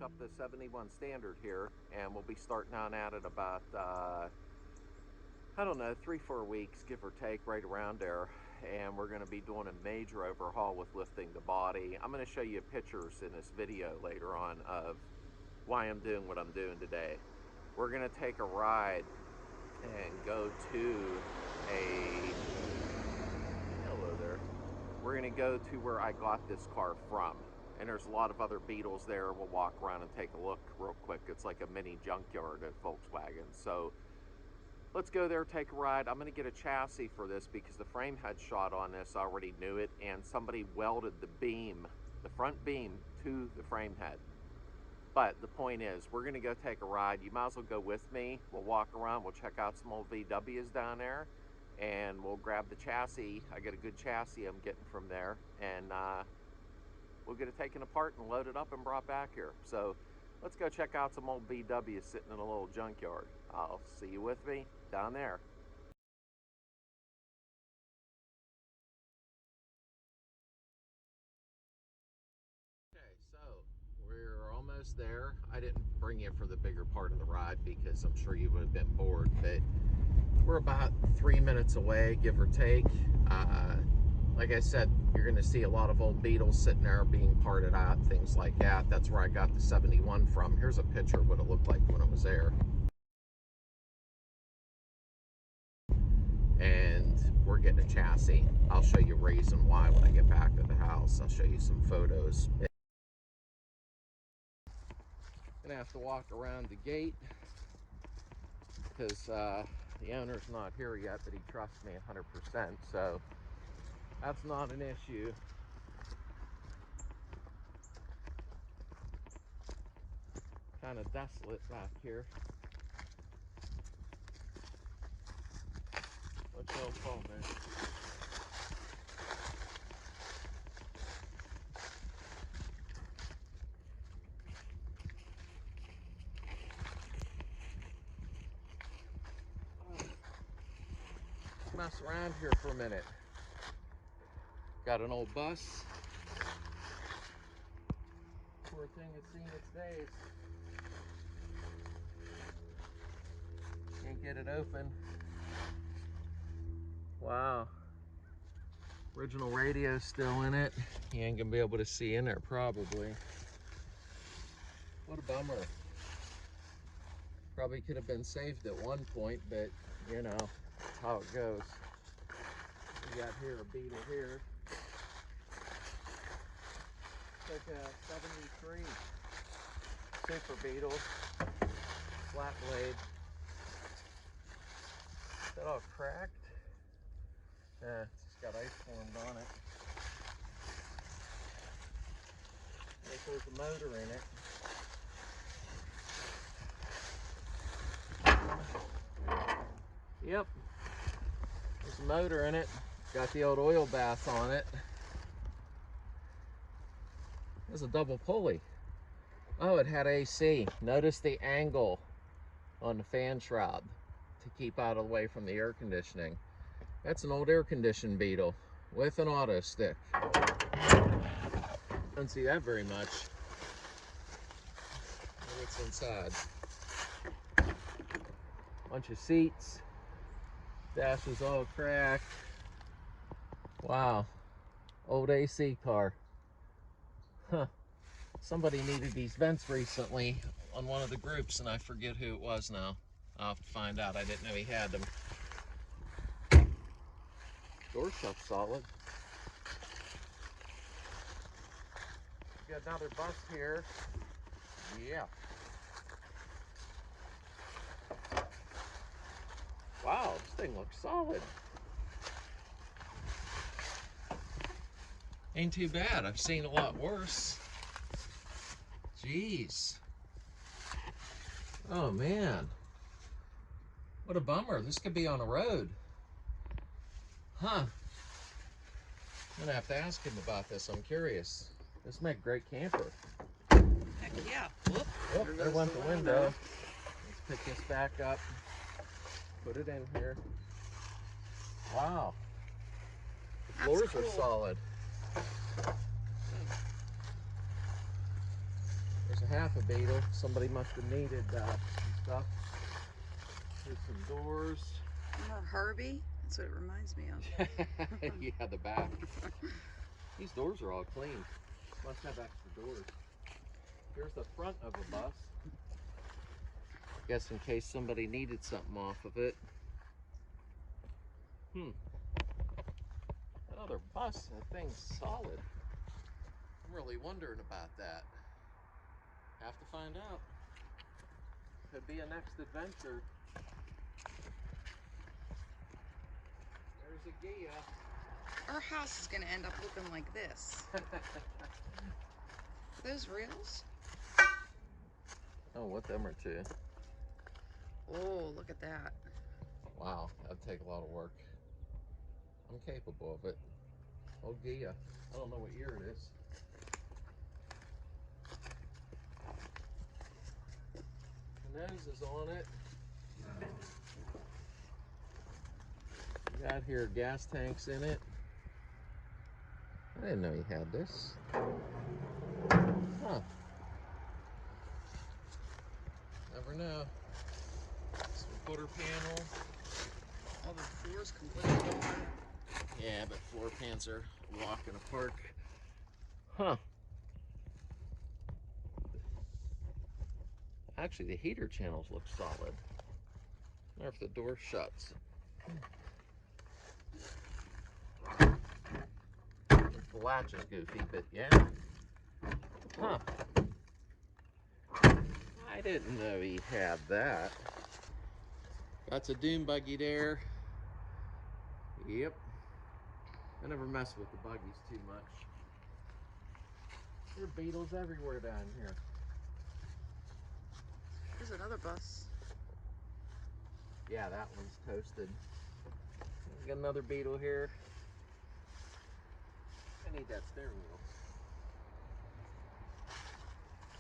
up the 71 Standard here, and we'll be starting on at it about, I don't know, 3-4 weeks, give or take, right around there. And we're going to be doing a major overhaul with lifting the body. I'm going to show you pictures in this video later on of why I'm doing what I'm doing today. We're going to take a ride and go to hello there. We're going to go to where I got this car from. And there's a lot of other Beetles there. We'll walk around and take a look real quick. It's like a mini junkyard at Volkswagen. So let's go there, take a ride. I'm going to get a chassis for this because the frame head shot on this, I already knew it, and somebody welded the beam, the front beam, to the frame head. But the point is, we're going to go take a ride. You might as well go with me. We'll walk around. We'll check out some old VWs down there, and we'll grab the chassis. I got a good chassis I'm getting from there, and we'll get it taken apart and loaded up and brought back here. So let's go check out some old VWs sitting in a little junkyard. I'll see you with me down there. Okay, so we're almost there. I didn't bring you for the bigger part of the ride because I'm sure you would have been bored, but we're about 3 minutes away, give or take. Like I said, you're going to see a lot of old Beetles sitting there being parted out, things like that. That's where I got the 71 from. Here's a picture of what it looked like when it was there. And we're getting a chassis. I'll show you reason why when I get back to the house. I'll show you some photos. Gonna have to walk around the gate because the owner's not here yet, but he trusts me 100%, so that's not an issue. Kind of desolate back here. What's your phone, man? Mess around here for a minute. Got an old bus. Poor thing has seen its days. Can't get it open. Wow. Original radio still in it. You ain't gonna be able to see in there probably. What a bummer. Probably could have been saved at one point, but you know, that's how it goes. We got here a Beetle here. It's like a 73 Super Beetle, flat blade. Is that all cracked? It's just got ice formed on it. Like there's a motor in it. Yep, there's a motor in it. Got the old oil bath on it. There's a double pulley. Oh, it had AC. Notice the angle on the fan shroud to keep out of the way from the air conditioning. That's an old air-conditioned Beetle with an auto stick. Don't see that very much. What's inside? Bunch of seats. Dash is all cracked. Wow. Old AC car. Huh. Somebody needed these vents recently on one of the groups, and I forget who it was now. I'll have to find out. I didn't know he had them. Door shut's solid. Got another bus here. Yeah. Wow, this thing looks solid. Ain't too bad. I've seen a lot worse. Jeez. Oh man. What a bummer. This could be on a road. Huh. I'm gonna have to ask him about this. I'm curious. This make a great camper. Heck yeah. Whoop. Oh, there went the window. Let's pick this back up. Put it in here. Wow. The floors are solid. There's a half a Beetle. Somebody must have needed some stuff. Here's some doors. More Harvey? That's what it reminds me of. Yeah, the back. These doors are all clean. Must have extra doors. Here's the front of a bus. Guess in case somebody needed something off of it. Another bus. That thing's solid. I'm really wondering about that. Have to find out. Could be a next adventure. There's a Ghia. Our house is gonna end up looking like this. Are those reels? Oh, what them are too. Oh, look at that. Wow, that'd take a lot of work. I'm capable of it. Oh, Ghia. I don't know what year it is. The nose is on it. Got here gas tanks in it. I didn't know you had this. Huh. Never know. Some footer panel. All the floors completely gone. Yeah, but floor pans are walking apart. Huh. Actually, the heater channels look solid. I wonder if the door shuts. The latch is goofy, but yeah. Huh. I didn't know he had that. That's a Dune buggy there. Yep. I never mess with the buggies too much. There are Beetles everywhere down here. There's another bus. Yeah, that one's toasted. Got another Beetle here. I need that steering wheel.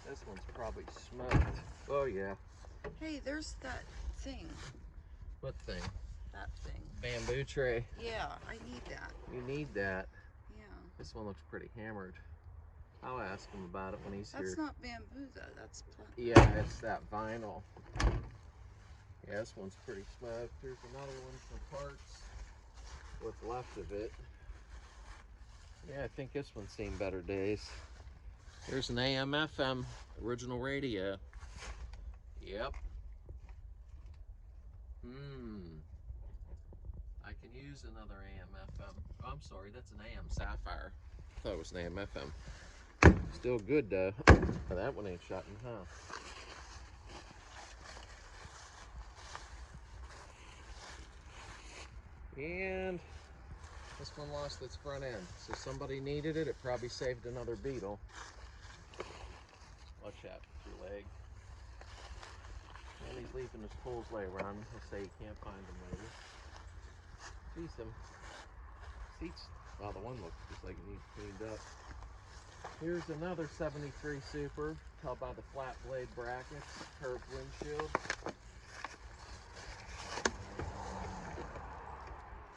This one's probably smoked. Oh yeah. Hey, there's that thing. What thing? That thing. Bamboo tray. Yeah, I need that. You need that. Yeah. This one looks pretty hammered. I'll ask him about it when he's here. That's not bamboo though, that's plastic. Yeah, it's that vinyl. Yeah, this one's pretty smoked. Here's another one for parts. What's left of it. Yeah, I think this one's seen better days. Here's an AM FM original radio. Yep. I can use another AM FM. Oh, I'm sorry, that's an AM Sapphire. I thought it was an AM FM. Still good though. Oh, that one ain't shutting, huh? And this one lost its front end. So somebody needed it. It probably saved another Beetle. Watch out with your leg. And he's leaving his tools lay around. He'll say he can't find them later. See some seats. Wow, the one looks just like it needs cleaned up. Here's another 73 Super. Tell by the flat blade brackets, curved windshield.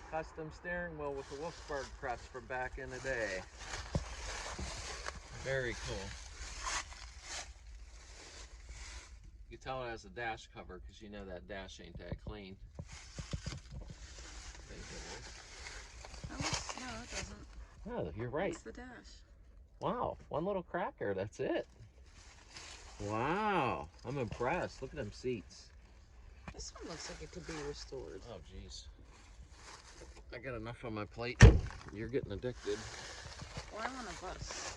Custom steering wheel with a Wolfsburg press from back in the day. Very cool. You can tell it has a dash cover because you know that dash ain't that clean. No, it doesn't. Oh, you're right. It's the dash. Wow, one little cracker, that's it. Wow, I'm impressed. Look at them seats. This one looks like it could be restored. Oh, jeez. I got enough on my plate. You're getting addicted. Well, I want a bus.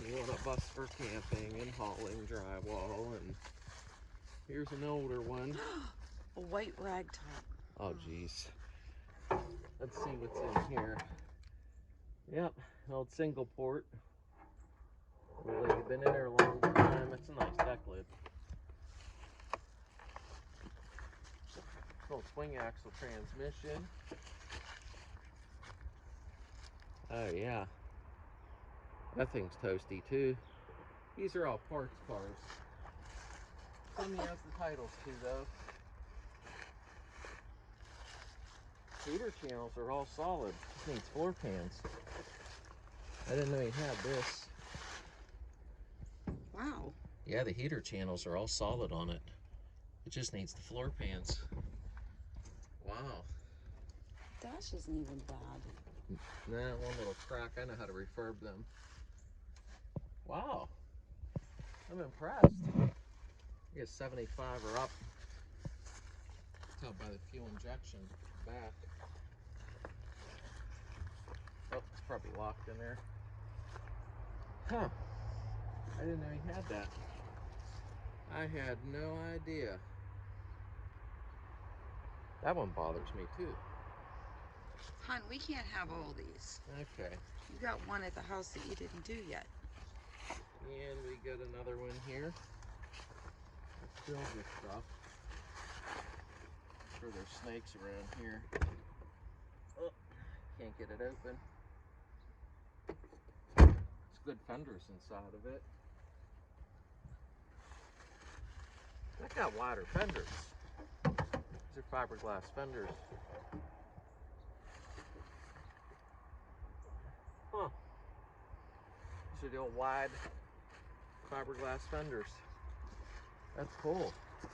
You want a bus for camping and hauling drywall, and here's an older one. A white rag top. Oh, jeez. Let's see what's in here. Yep, an old single port. Really been in there a long time. It's a nice deck lid. Old swing axle transmission. Oh yeah, that thing's toasty too. These are all parts cars. Some he has the titles to though. Heater channels are all solid. Just needs floor pans. I didn't know he had this. Wow. Yeah, the heater channels are all solid on it. It just needs the floor pans. Wow. Dash isn't even bad. Nah, one little crack. I know how to refurb them. Wow. I'm impressed. You get 75 or up. Tell by the fuel injection back. Oh, it's probably locked in there. Huh. I didn't know he had that. I had no idea. That one bothers me too. Hon, we can't have all these. Okay. You got one at the house that you didn't do yet. And we got another one here. Silver stuff. I'm sure there's snakes around here. Oh, can't get it open. It's good fenders inside of it. That got wider fenders. These are fiberglass fenders. Huh. These are the old wide fiberglass fenders. That's cool. I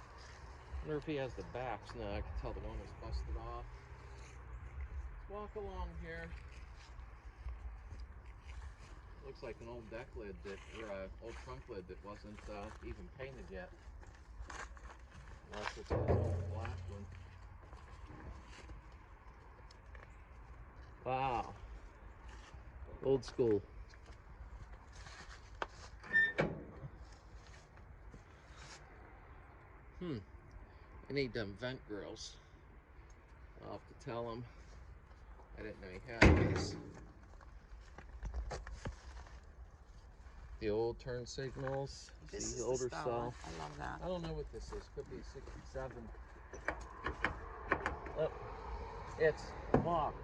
wonder if he has the backs. No, I can tell the one was busted off. Let's walk along here. Looks like an old deck lid that, or an old trunk lid that wasn't even painted yet. Unless it's an old black one. Wow. Old school. I need them vent grills. I'll have to tell him. I didn't know he had these. The old turn signals. This See, is older the style. style. I love that. I don't know what this is. Could be 67. Oh, it's locked.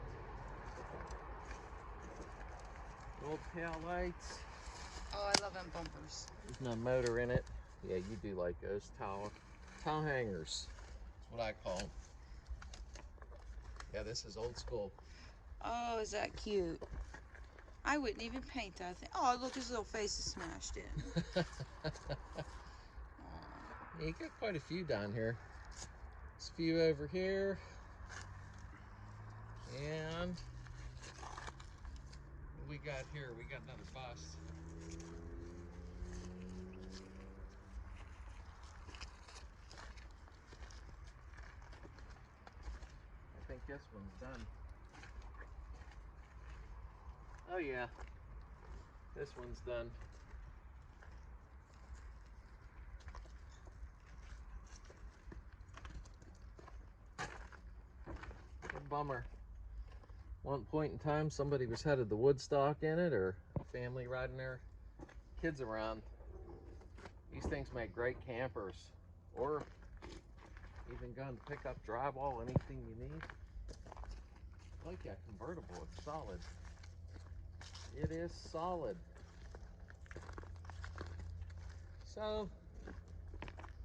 Old tail lights. Oh, I love them bumpers. There's no motor in it. Yeah, you do like those towel hangers. That's what I call them. Yeah, this is old school. Oh, is that cute? I wouldn't even paint that thing. Oh, look, his little face is smashed in. Yeah, you got quite a few down here. There's a few over here. And what we got here? We got another bus. I think this one's done. Oh yeah, this one's done. A bummer. One point in time, somebody was headed to Woodstock in it, or a family riding their kids around. These things make great campers, or even gun pickup, drywall, anything you need. I like that convertible. It's solid. It is solid. So,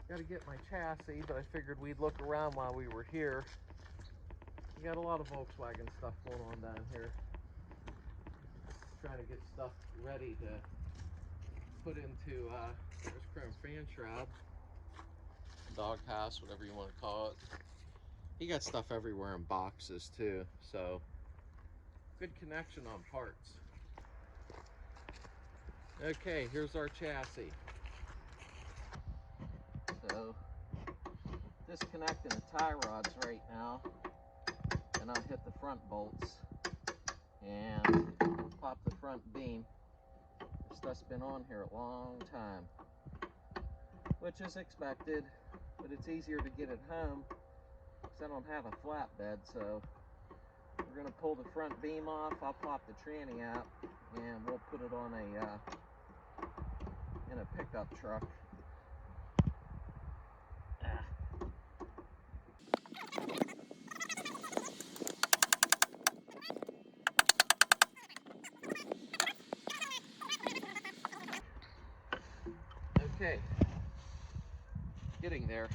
got to get my chassis, but I figured we'd look around while we were here. We got a lot of Volkswagen stuff going on down here. Trying to get stuff ready to put into there's chrome fan shroud, dog house, whatever you want to call it. He got stuff everywhere in boxes too, so good connection on parts. Okay, here's our chassis. So disconnecting the tie rods right now, and I'll hit the front bolts and pop the front beam. This stuff's been on here a long time, which is expected, but it's easier to get it home because I don't have a flatbed. So we're going to pull the front beam off. I'll pop the tranny out and we'll put it on in a pickup truck. Okay, getting there.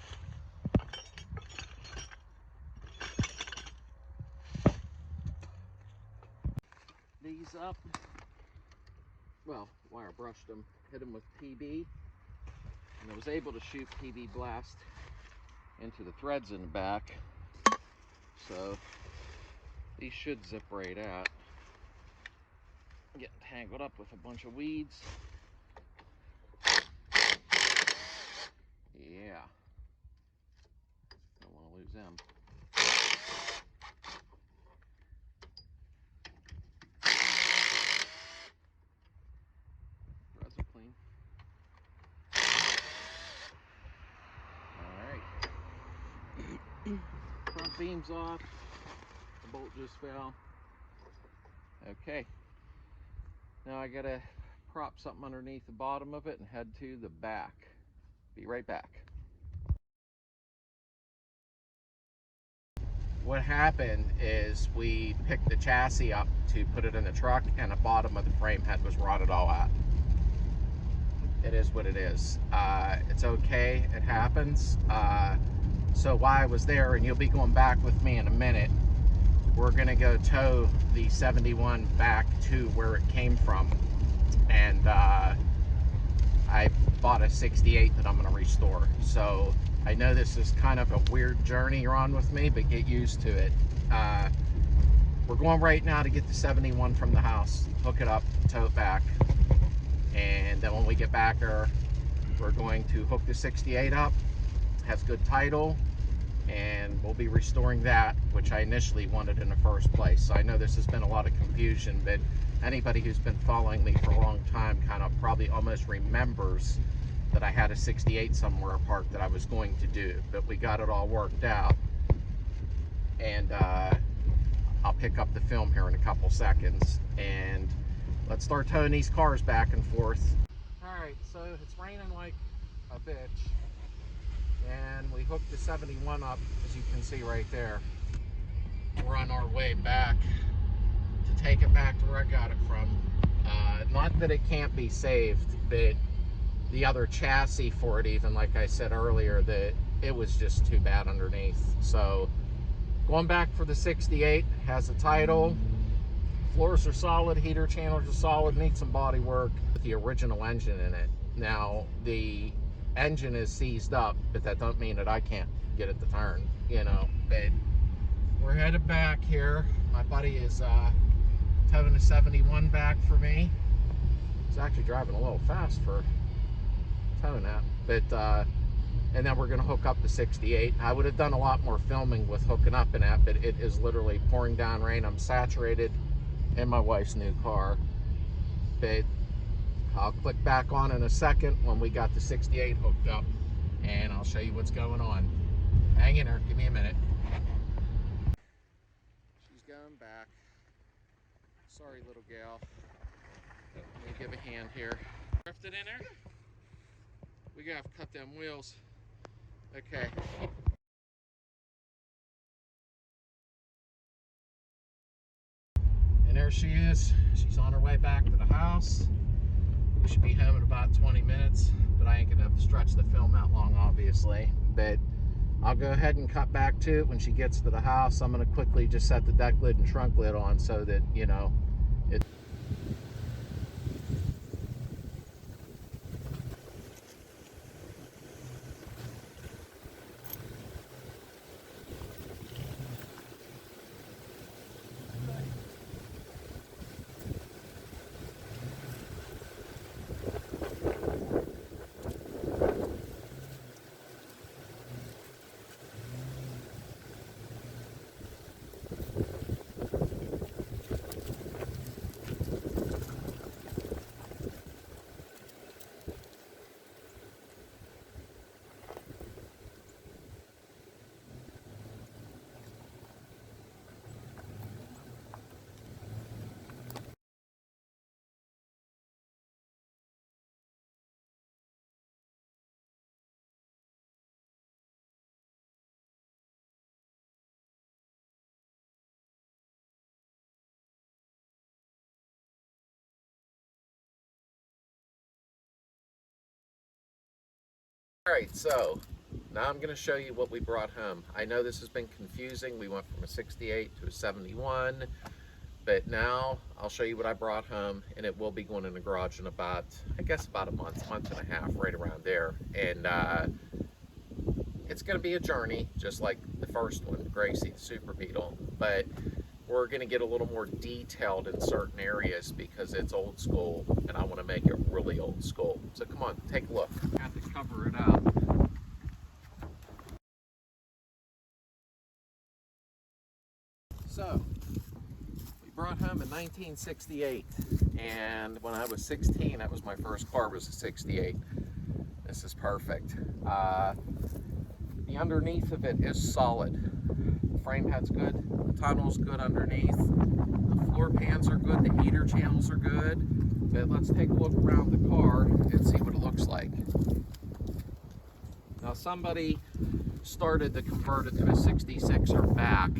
These up. Well, wire brushed them, hit them with PB. And I was able to shoot PB Blast into the threads in the back. So these should zip right out. Getting tangled up with a bunch of weeds. Yeah. Don't want to lose them. Threads are clean. Alright. Front beam's off. The bolt just fell. Okay. Now I gotta prop something underneath the bottom of it and head to the back. Be right back. What happened is we picked the chassis up to put it in the truck, and the bottom of the frame head was rotted all out. It is what it is. It's okay, it happens. So while I was there, and you'll be going back with me in a minute, we're gonna go tow the 71 back to where it came from. And I bought a 68 that I'm gonna restore. So I know this is kind of a weird journey you're on with me, but get used to it. We're going right now to get the 71 from the house, hook it up, tow it back. And then when we get back there, we're going to hook the 68 up, has good title, and we'll be restoring that, which I initially wanted in the first place. So I know this has been a lot of confusion, but anybody who's been following me for a long time kind of probably almost remembers that I had a 68 somewhere parked that I was going to do, but we got it all worked out. And I'll pick up the film here in a couple seconds, and let's start towing these cars back and forth. Alright, so it's raining like a bitch, and we hooked the 71 up, as you can see right there. We're on our way back to take it back to where I got it from. Not that it can't be saved, but the other chassis for it, even like I said earlier, that it was just too bad underneath. So going back for the 68, has a title, floors are solid, heater channels are solid, needs some body work with the original engine in it. Now the engine is seized up, but that don't mean that I can't get it to turn, you know. But we're headed back here. My buddy is towing the 71 back for me. He's actually driving a little fast for towing that, but and then we're going to hook up the 68. I would have done a lot more filming with hooking up in that, but it is literally pouring down rain. I'm saturated in my wife's new car, but I'll click back on in a second when we got the 68 hooked up, and I'll show you what's going on. Hang in there, give me a minute. She's going back. Sorry, little gal. Let me give a hand here. Drifted in there? We gotta cut them wheels. Okay. And there she is. She's on her way back to the house. We should be home in about 20 minutes, but I ain't gonna have to stretch the film out long, obviously. But I'll go ahead and cut back to it when she gets to the house. I'm gonna quickly just set the deck lid and trunk lid on so that, you know, it. Alright, so now I'm going to show you what we brought home. I know this has been confusing. We went from a 68 to a 71. But now I'll show you what I brought home, and it will be going in the garage in about, I guess, about a month and a half, right around there. And it's going to be a journey, just like the first one, Gracie, the Super Beetle. But we're going to get a little more detailed in certain areas because it's old school, and I want to make it really old school. So come on, take a look. I have to cover it up. So, we brought home in 1968, and when I was 16, that was my first car, was a 68. This is perfect. The underneath of it is solid. The frame head's good, the tunnel's good underneath, the floor pans are good, the heater channels are good. But let's take a look around the car and see what it looks like. Now somebody started to convert it to a 66er back.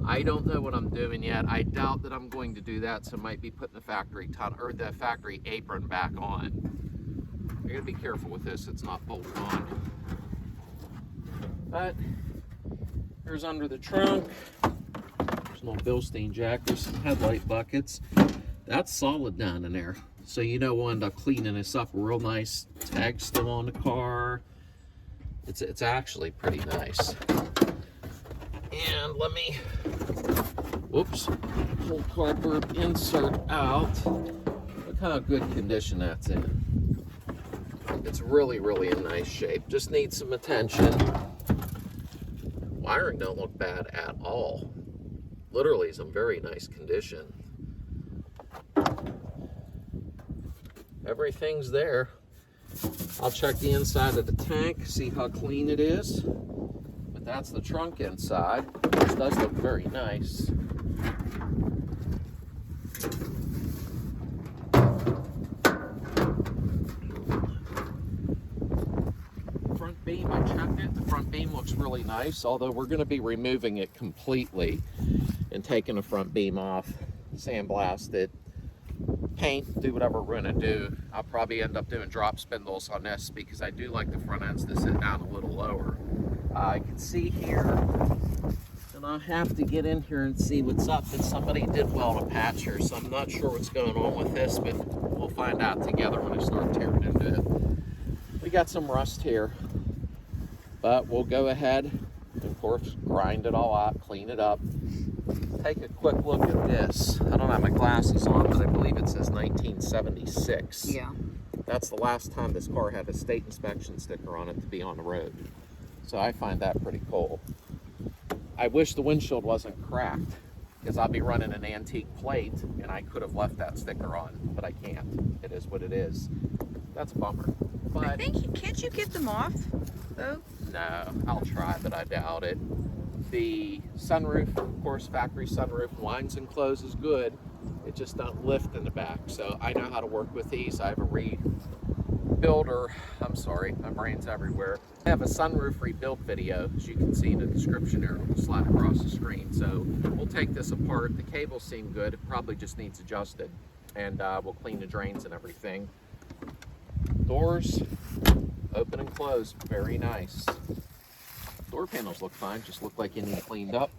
I don't know what I'm doing yet. I doubt that I'm going to do that, so I might be putting the factory tunnel or the factory apron back on. I gotta be careful with this, it's not bolted on. But here's under the trunk. There's an old Bilstein jack. There's some headlight buckets. That's solid down in there. So you know we'll end up cleaning this up real nice. Tag's still on the car. It's actually pretty nice. And let me, whoops, pull cardboard insert out. Look how good condition that's in. It's really, really in nice shape. Just needs some attention. Wiring don't look bad at all. Literally is in very nice condition. Everything's there. I'll check the inside of the tank, see how clean it is. But that's the trunk inside, which does look very nice. Front beam, I checked it. The front beam looks really nice, although we're going to be removing it completely and taking the front beam off, sandblast it, paint, do whatever we're going to do. I'll probably end up doing drop spindles on this because I do like the front ends to sit down a little lower. I can see here, and I'll have to get in here and see what's up, but somebody did weld a patch here, so I'm not sure what's going on with this, but we'll find out together when I start tearing into it. We got some rust here, but we'll go ahead and, of course, grind it all out, clean it up. Take a quick look at this. I don't have my glasses on, but I believe it says 1976. Yeah. That's the last time this car had a state inspection sticker on it to be on the road. So I find that pretty cool. I wish the windshield wasn't cracked, because I'll be running an antique plate and I could have left that sticker on, but I can't. It is what it is. That's a bummer. But I think, can't you get them off, though? no, I'll try, but I doubt it. The sunroof, of course, factory sunroof, winds and closes good. It just don't lift in the back. So I know how to work with these. I have a rebuilder. I'm sorry, my brain's everywhere. I have a sunroof rebuild video, as you can see in the description there. It'll slide across the screen. So we'll take this apart. The cables seem good. It probably just needs adjusted. And we'll clean the drains and everything. Doors, open and close, very nice. Door panels look fine, just look like you need cleaned up.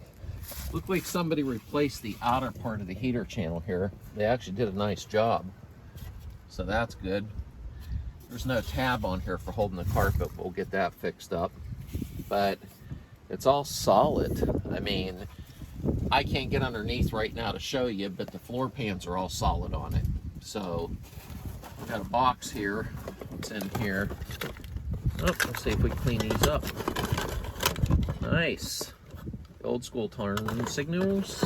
Look like somebody replaced the outer part of the heater channel here. They actually did a nice job. So that's good. There's no tab on here for holding the carpet. We'll get that fixed up. But it's all solid. I mean, I can't get underneath right now to show you, but the floor pans are all solid on it. So we've got a box here. What's in here? Oh, let's see if we can clean these up. Nice. Old school turn signals.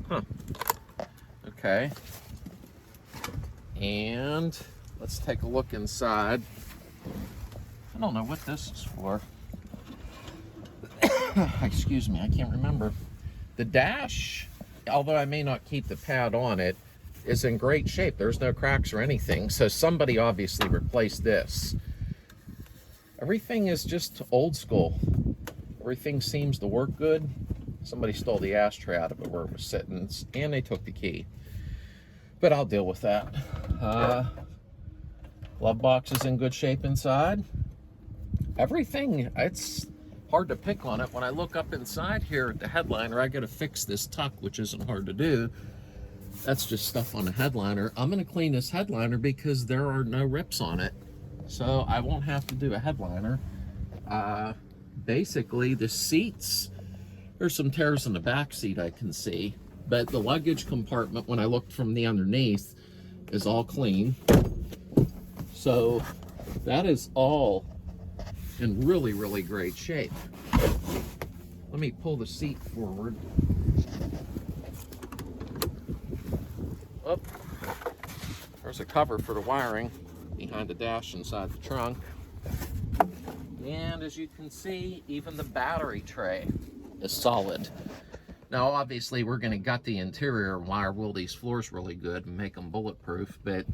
Huh. Okay. And let's take a look inside. I don't know what this is for. Excuse me, I can't remember. The dash, although I may not keep the pad on it, is in great shape. There's no cracks or anything. So somebody obviously replaced this. Everything is just old school. Everything seems to work good. Somebody stole the ashtray out of it where it was sitting, and they took the key. But I'll deal with that. Glove box is in good shape inside. Everything, it's hard to pick on it. When I look up inside here at the headliner, I gotta fix this tuck, which isn't hard to do. That's just stuff on the headliner. I'm gonna clean this headliner because there are no rips on it. So I won't have to do a headliner. Basically the seats, there's some tears in the back seat I can see, but the luggage compartment, when I looked from the underneath, is all clean. So that is all in really, really great shape. Let me pull the seat forward. Oh, there's a cover for the wiring behind the dash inside the trunk. And as you can see, even the battery tray is solid. Now, obviously, we're going to gut the interior and wire wool these floors really good and make them bulletproof, but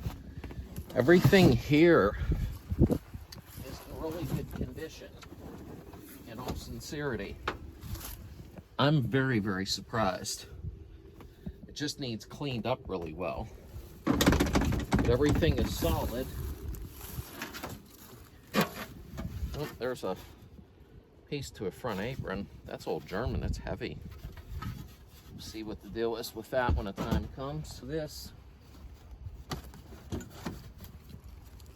everything here is in really good condition, in all sincerity. I'm very, very surprised. It just needs cleaned up really well. But everything is solid. Oh, there's a piece to a front apron. That's old German, it's heavy. We'll see what the deal is with that when the time comes. This.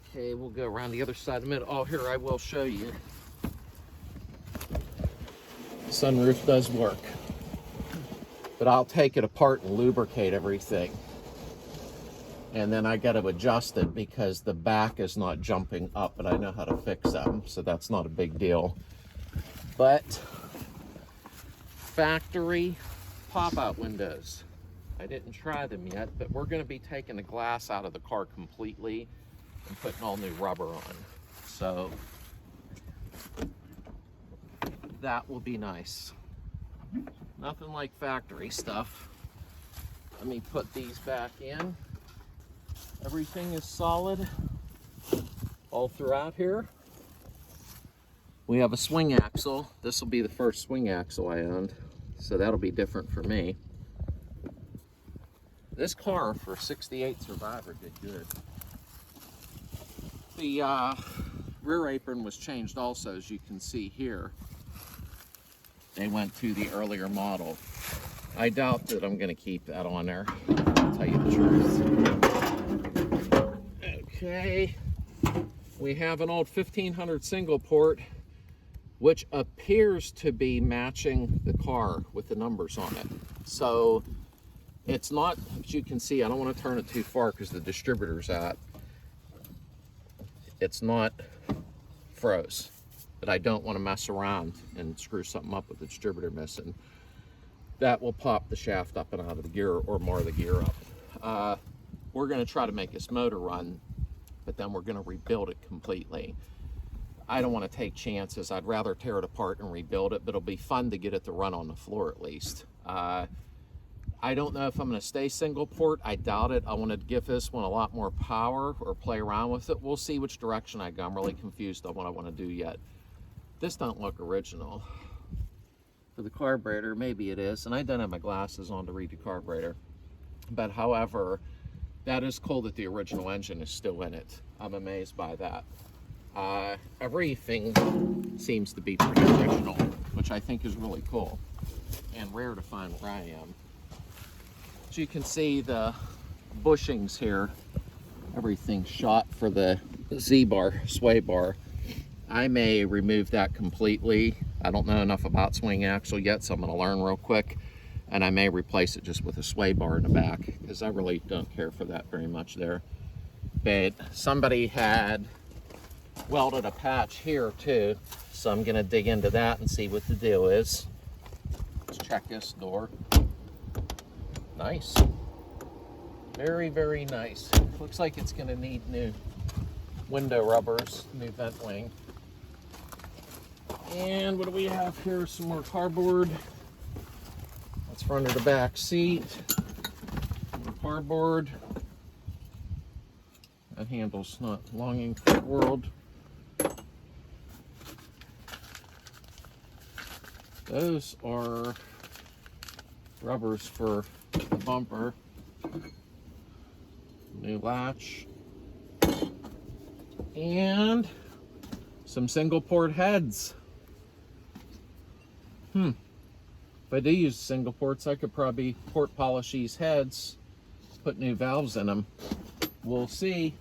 Okay, we'll go around the other side in a minute. Oh, here, I will show you. The sunroof does work. But I'll take it apart and lubricate everything. And then I got to adjust it because the back is not jumping up, but I know how to fix them, so that's not a big deal. But factory pop-out windows. I didn't try them yet, but we're going to be taking the glass out of the car completely and putting all new rubber on. So that will be nice. Nothing like factory stuff. Let me put these back in. Everything is solid all throughout here. We have a swing axle. This will be the first swing axle I owned, so that'll be different for me. This car for a 68 Survivor did good. The rear apron was changed also, as you can see here. They went to the earlier model. I doubt that I'm going to keep that on there, I'll tell you the truth. Okay, we have an old 1500 single port, which appears to be matching the car with the numbers on it. So it's not, as you can see, I don't want to turn it too far because the distributor's out. It's not froze, but I don't want to mess around and screw something up with the distributor missing. That will pop the shaft up and out of the gear or mar the gear up. We're going to try to make this motor run, but then we're going to rebuild it completely. I don't want to take chances. I'd rather tear it apart and rebuild it, but it'll be fun to get it to run on the floor at least. I don't know if I'm going to stay single port. I doubt it. I want to give this one a lot more power or play around with it. We'll see which direction I go. I'm really confused on what I want to do yet. This don't look original. For the carburetor, maybe it is. And I don't have my glasses on to read the carburetor. But however, that is cool that the original engine is still in it. I'm amazed by that. Everything seems to be pretty original, which I think is really cool and rare to find where I am. As you can see, the bushings here, everything's shot for the Z-bar, sway bar. I may remove that completely. I don't know enough about swing axle yet, so I'm going to learn real quick. And I may replace it just with a sway bar in the back, because I really don't care for that very much there. But somebody had welded a patch here too, so I'm going to dig into that and see what the deal is. Let's check this door. Nice. Very, very nice. Looks like it's going to need new window rubbers, new vent wing. And what do we have here? Some more cardboard. That's for under the back seat. More cardboard. That handle's not longing for the world. Those are rubbers for the bumper. New latch. And some single port heads. If I do use single ports, I could probably port polish these heads, put new valves in them. We'll see.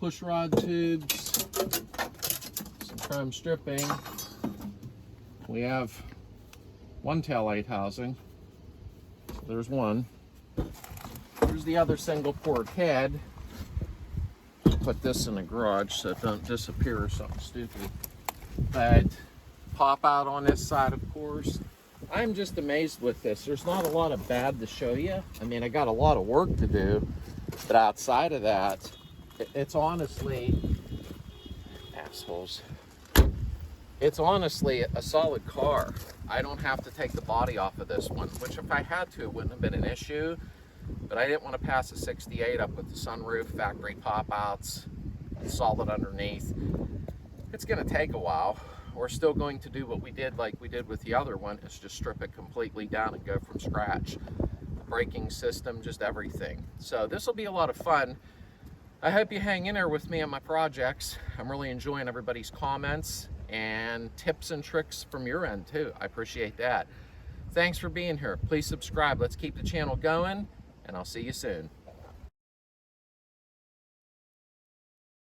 Push rod tubes, some chrome stripping. We have one taillight housing. There's one. Here's the other single port head. Put this in the garage so it don't disappear or something stupid. But pop out on this side, of course. I'm just amazed with this. There's not a lot of bad to show you. I mean, I got a lot of work to do, but outside of that, it's honestly, assholes, it's honestly a solid car. I don't have to take the body off of this one, which if I had to, it wouldn't have been an issue, but I didn't want to pass a 68 up with the sunroof, factory pop-outs, solid underneath. It's going to take a while. We're still going to do what we did like we did with the other one, is just strip it completely down and go from scratch. The braking system, just everything. So this will be a lot of fun. I hope you hang in there with me on my projects. I'm really enjoying everybody's comments and tips and tricks from your end too. I appreciate that. Thanks for being here. Please subscribe. Let's keep the channel going, and I'll see you soon.